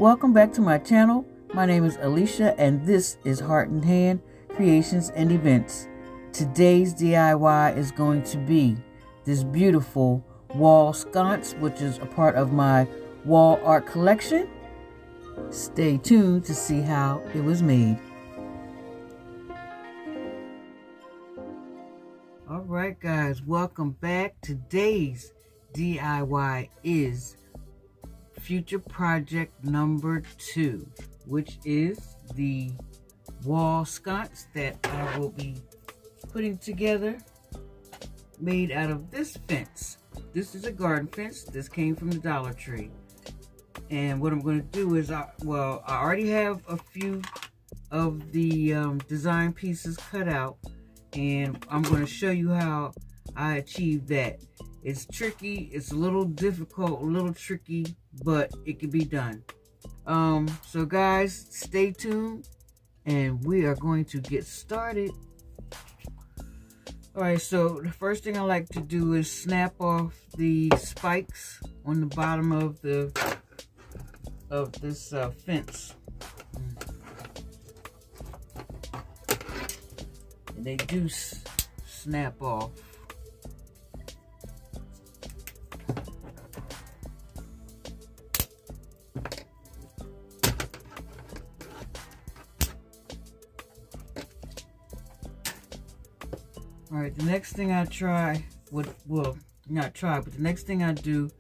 Welcome back to my channel. My name is Alicia and this is Heart and Hand Creations and Events. Today's DIY is going to be this beautiful wall sconce, which is a part of my wall art collection. Stay tuned to see how it was made. Alright guys, welcome back. Today's DIY is future project number 2, which is the wall sconce that I will be putting together, made out of this fence. This is a garden fence. This came from the Dollar Tree. And what I'm going to do is, I already have a few of the design pieces cut out, and I'm going to show you how I achieved that. It's tricky, it's a little difficult, a little tricky, but it can be done. So guys, stay tuned and we are going to get started. Alright, so the first thing I like to do is snap off the spikes on the bottom of this fence. And they do snap off. Alright, the next thing I try, the next thing I do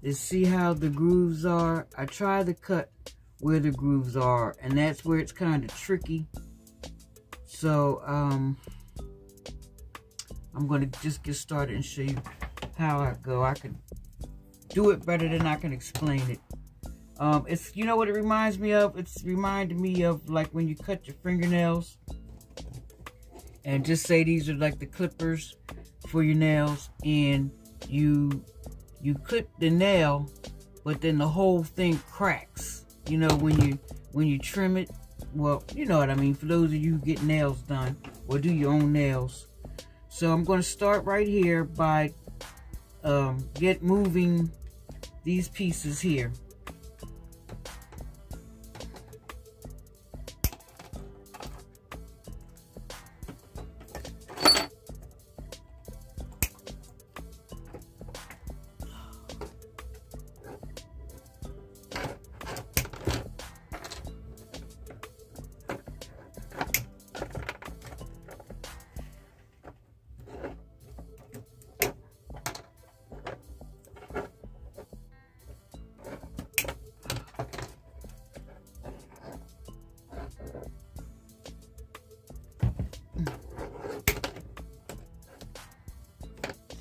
is see how the grooves are. I try to cut where the grooves are, and that's where it's kind of tricky. So, I'm going to just get started and show you how I go. I can do it better than I can explain it. It's, you know what it reminds me of? It's reminded me of like when you cut your fingernails. And just say these are like the clippers for your nails, and you clip the nail, but then the whole thing cracks. You know, when you trim it. Well, you know what I mean. For those of you who get nails done or do your own nails. So I'm going to start right here by moving these pieces here.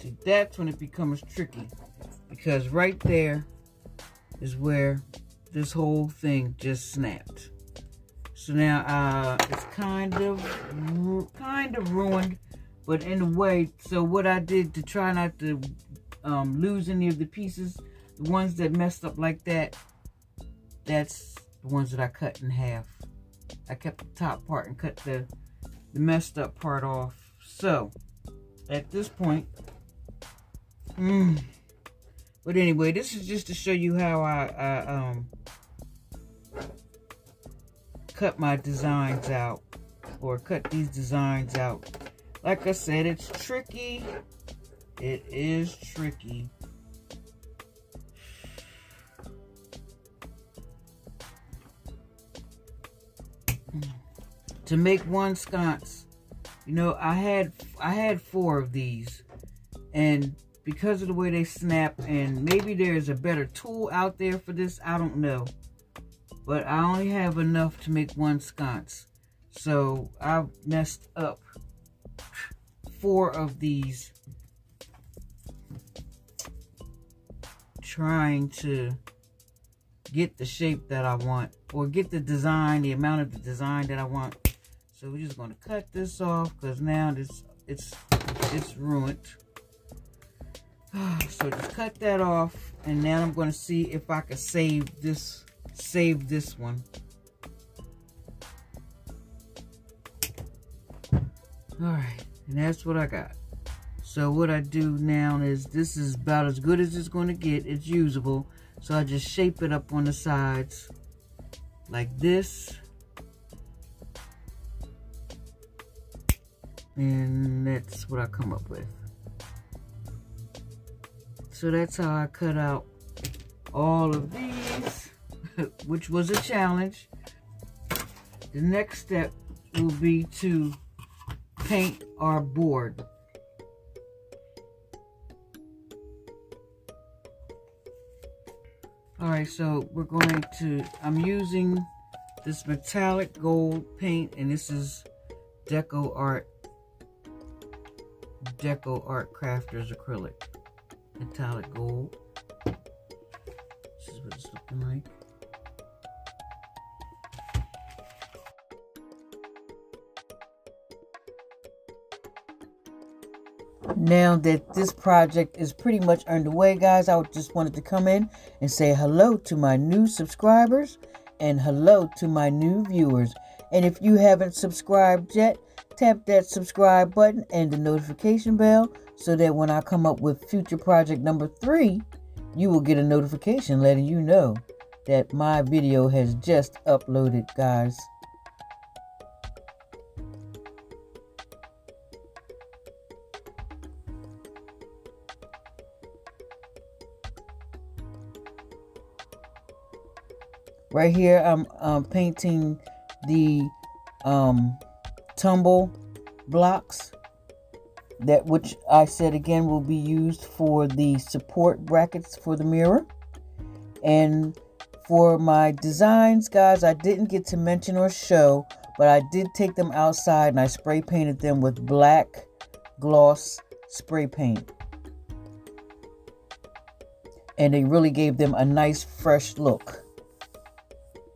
See, that's when it becomes tricky, because right there is where this whole thing just snapped. So now it's kind of ruined, but in a way. So what I did to try not to lose any of the pieces, the ones that messed up like that, that's the ones that I cut in half. I kept the top part and cut the messed up part off. So at this point, but anyway, this is just to show you how I cut my designs out, or cut these designs out. Like I said, it's tricky. It is tricky. To make one sconce, you know, I had 4 of these, and because of the way they snap, and maybe there's a better tool out there for this, I don't know. But I only have enough to make one sconce. So I messed up 4 of these trying to get the shape that I want, or get the design, the amount of the design that I want. So we're just going to cut this off, because now it's ruined. So just cut that off, and now I'm going to see if I can save this one. Alright, and that's what I got. So what I do now is, this is about as good as it's going to get. It's usable. So I just shape it up on the sides like this. And that's what I come up with. So that's how I cut out all of these, which was a challenge. The next step will be to paint our board. Alright, so we're going to, I'm using this metallic gold paint, and this is Deco Art Crafters acrylic. Metallic gold. This is what it's looking like. Now that this project is pretty much underway, guys, I just wanted to come in and say hello to my new subscribers and hello to my new viewers. And if you haven't subscribed yet, tap that subscribe button and the notification bell so that when I come up with future project number 3, you will get a notification letting you know that my video has just uploaded, guys. Right here, I'm painting the tumble blocks, that which I said again will be used for the support brackets for the mirror. And for my designs, guys, I didn't get to mention or show, but I did take them outside and I spray painted them with black gloss spray paint. And they really gave them a nice fresh look.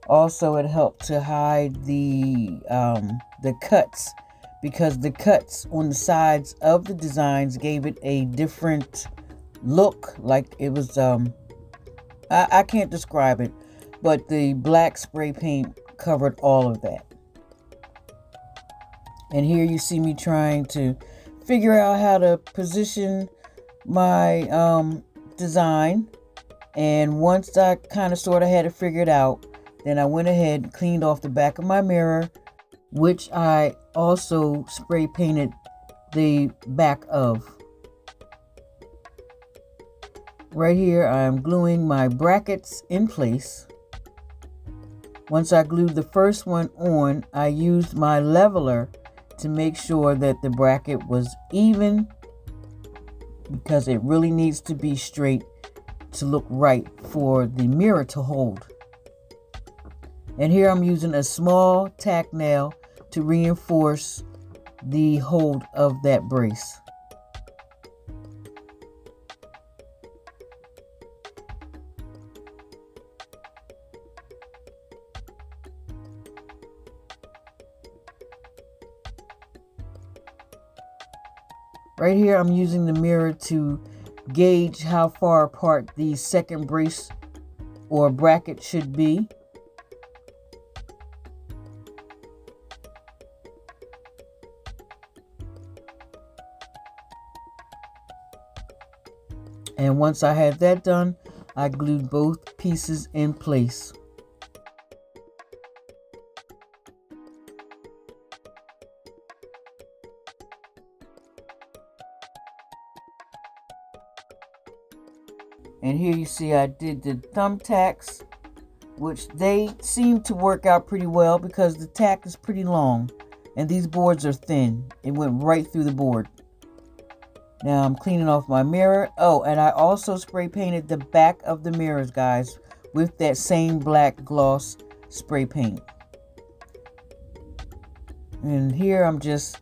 Also, it helped to hide the cuts, because the cuts on the sides of the designs gave it a different look. Like it was, I can't describe it, but the black spray paint covered all of that. And here you see me trying to figure out how to position my design. And once I kind of sort of had it figured out, then I went ahead and cleaned off the back of my mirror, which I also spray painted the back of. Right here, I'm gluing my brackets in place. Once I glued the first one on, I used my leveler to make sure that the bracket was even, because it really needs to be straight to look right for the mirror to hold. And here I'm using a small tack nail to reinforce the hold of that brace. Right here I'm using the mirror to gauge how far apart the second brace or bracket should be. And once I had that done, I glued both pieces in place. And here you see I did the thumbtacks, which they seem to work out pretty well because the tack is pretty long and these boards are thin. It went right through the board. Now I'm cleaning off my mirror. Oh, and I also spray painted the back of the mirrors, guys, with that same black gloss spray paint. And here I'm just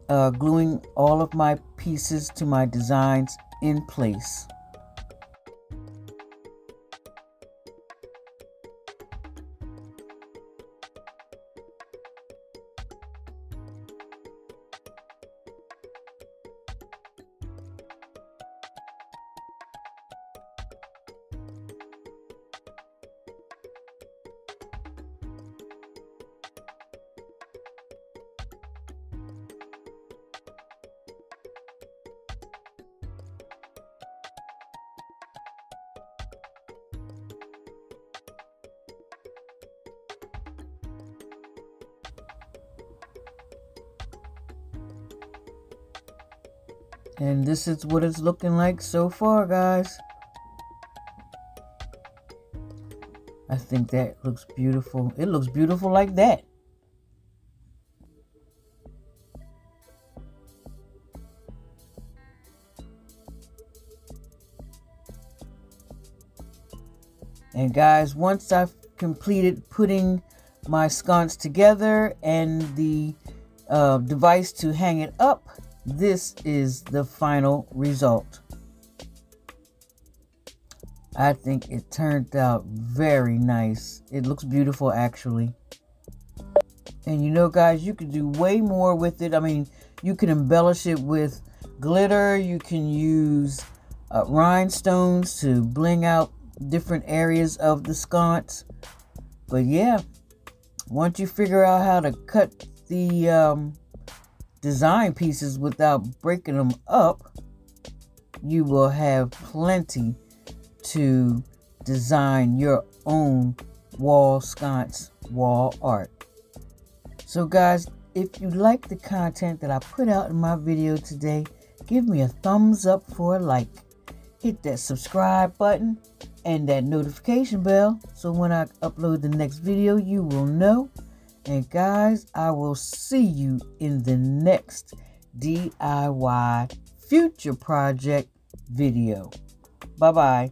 gluing all of my pieces to my designs in place. And this is what it's looking like so far, guys. I think that looks beautiful. It looks beautiful like that. And guys, once I've completed putting my sconce together and the device to hang it up, this is the final result. I think it turned out very nice. It looks beautiful, actually. And you know, guys, you can do way more with it. I mean, you can embellish it with glitter. You can use rhinestones to bling out different areas of the sconce. But yeah, once you figure out how to cut the design pieces without breaking them up, you will have plenty to design your own wall sconce wall art. So guys, if you like the content that I put out in my video today, give me a thumbs up for a like. Hit that subscribe button and that notification bell so when I upload the next video, you will know. And guys, I will see you in the next DIY future project video. Bye-bye.